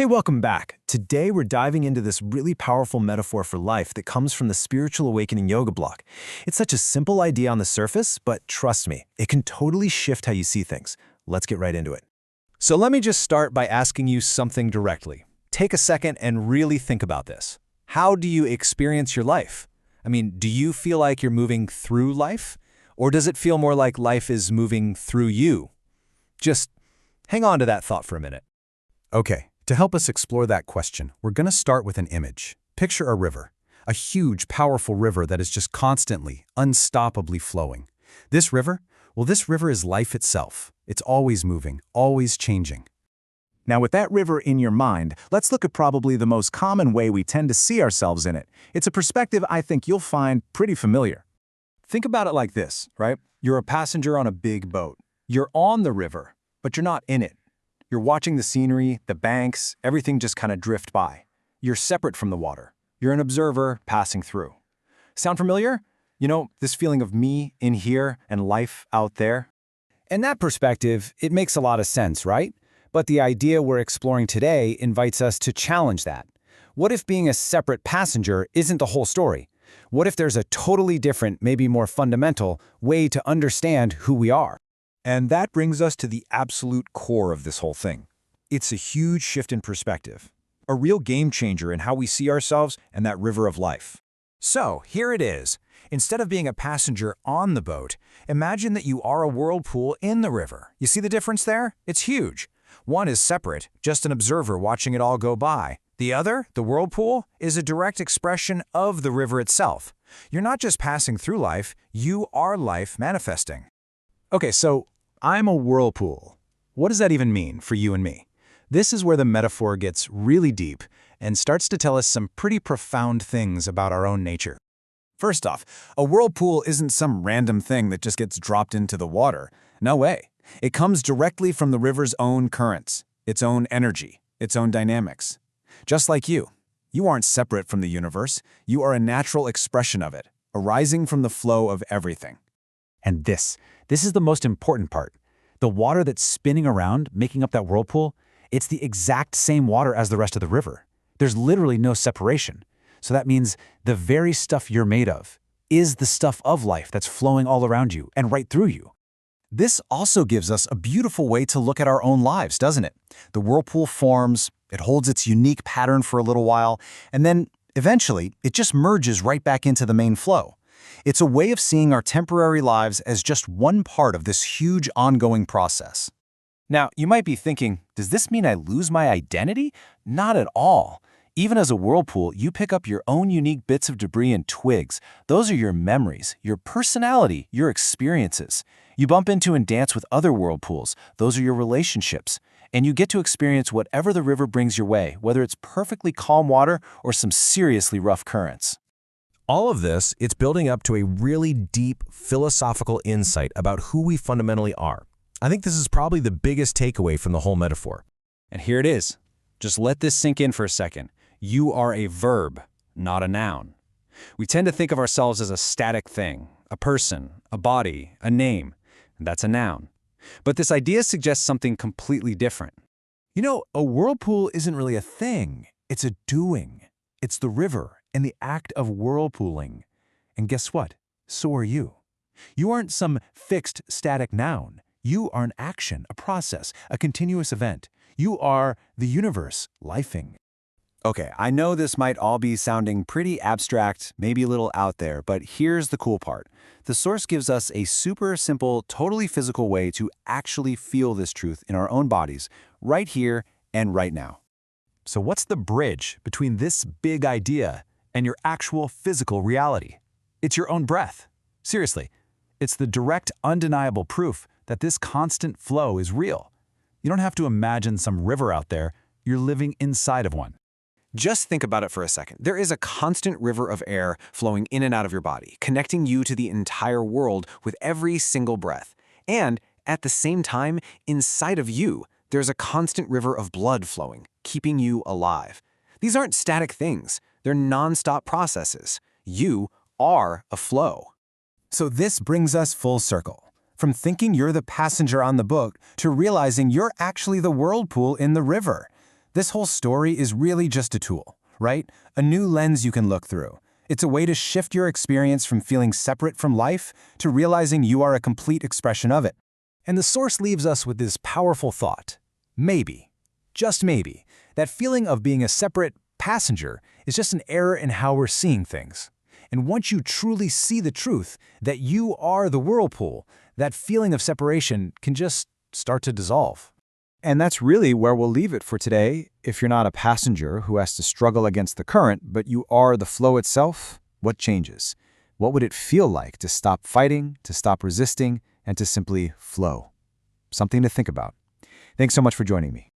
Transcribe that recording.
Hey, welcome back. Today we're diving into this really powerful metaphor for life that comes from the Spiritual Awakening Yoga block. It's such a simple idea on the surface, but trust me, it can totally shift how you see things. Let's get right into it. So let me just start by asking you something directly. Take a second and really think about this. How do you experience your life? I mean, do you feel like you're moving through life? Or does it feel more like life is moving through you? Just hang on to that thought for a minute. Okay, to help us explore that question, we're going to start with an image. Picture a river, a huge, powerful river that is just constantly, unstoppably flowing. This river is life itself. It's always moving, always changing. Now, with that river in your mind, let's look at probably the most common way we tend to see ourselves in it. It's a perspective I think you'll find pretty familiar. Think about it like this, right? You're a passenger on a big boat. You're on the river, but you're not in it. You're watching the scenery, the banks, everything just kind of drift by. You're separate from the water. You're an observer passing through. Sound familiar? You know, this feeling of me in here and life out there? In that perspective, it makes a lot of sense, right? But the idea we're exploring today invites us to challenge that. What if being a separate passenger isn't the whole story? What if there's a totally different, maybe more fundamental, way to understand who we are? And that brings us to the absolute core of this whole thing. It's a huge shift in perspective, a real game changer in how we see ourselves and that river of life. So, here it is. Instead of being a passenger on the boat, imagine that you are a whirlpool in the river. You see the difference there? It's huge. One is separate, just an observer watching it all go by. The other, the whirlpool, is a direct expression of the river itself. You're not just passing through life, you are life manifesting. Okay, so I'm a whirlpool. What does that even mean for you and me? This is where the metaphor gets really deep and starts to tell us some pretty profound things about our own nature. First off, a whirlpool isn't some random thing that just gets dropped into the water. No way. It comes directly from the river's own currents, its own energy, its own dynamics. Just like you aren't separate from the universe. You are a natural expression of it, arising from the flow of everything. And this is the most important part. The water that's spinning around, making up that whirlpool, it's the exact same water as the rest of the river. There's literally no separation. So that means the very stuff you're made of is the stuff of life that's flowing all around you and right through you. This also gives us a beautiful way to look at our own lives, doesn't it? The whirlpool forms, it holds its unique pattern for a little while, and then eventually it just merges right back into the main flow. It's a way of seeing our temporary lives as just one part of this huge ongoing process. Now, you might be thinking, does this mean I lose my identity? Not at all. Even as a whirlpool, you pick up your own unique bits of debris and twigs. Those are your memories, your personality, your experiences. You bump into and dance with other whirlpools. Those are your relationships. And you get to experience whatever the river brings your way, whether it's perfectly calm water or some seriously rough currents. All of this, it's building up to a really deep philosophical insight about who we fundamentally are. I think this is probably the biggest takeaway from the whole metaphor. And here it is. Just let this sink in for a second. You are a verb, not a noun. We tend to think of ourselves as a static thing, a person, a body, a name. That's a noun. But this idea suggests something completely different. You know, a whirlpool isn't really a thing. It's a doing. It's the river and the act of whirlpooling. And guess what? So are you. You aren't some fixed, static noun. You are an action, a process, a continuous event. You are the universe, lifing. Okay, I know this might all be sounding pretty abstract, maybe a little out there, but here's the cool part. The source gives us a super simple, totally physical way to actually feel this truth in our own bodies, right here and right now. So what's the bridge between this big idea and your actual physical reality? It's your own breath. Seriously, it's the direct, undeniable proof that this constant flow is real. You don't have to imagine some river out there. You're living inside of one. Just think about it for a second. There is a constant river of air flowing in and out of your body, connecting you to the entire world with every single breath. And at the same time, inside of you, there's a constant river of blood flowing, keeping you alive. These aren't static things. They're non-stop processes. You are a flow. So this brings us full circle. From thinking you're the passenger on the boat to realizing you're actually the whirlpool in the river. This whole story is really just a tool, right? A new lens you can look through. It's a way to shift your experience from feeling separate from life to realizing you are a complete expression of it. And the source leaves us with this powerful thought. Maybe, just maybe, that feeling of being a separate passenger is just an error in how we're seeing things. And once you truly see the truth that you are the whirlpool, that feeling of separation can just start to dissolve. And that's really where we'll leave it for today. If you're not a passenger who has to struggle against the current, but you are the flow itself, what changes? What would it feel like to stop fighting, to stop resisting, and to simply flow? Something to think about. Thanks so much for joining me.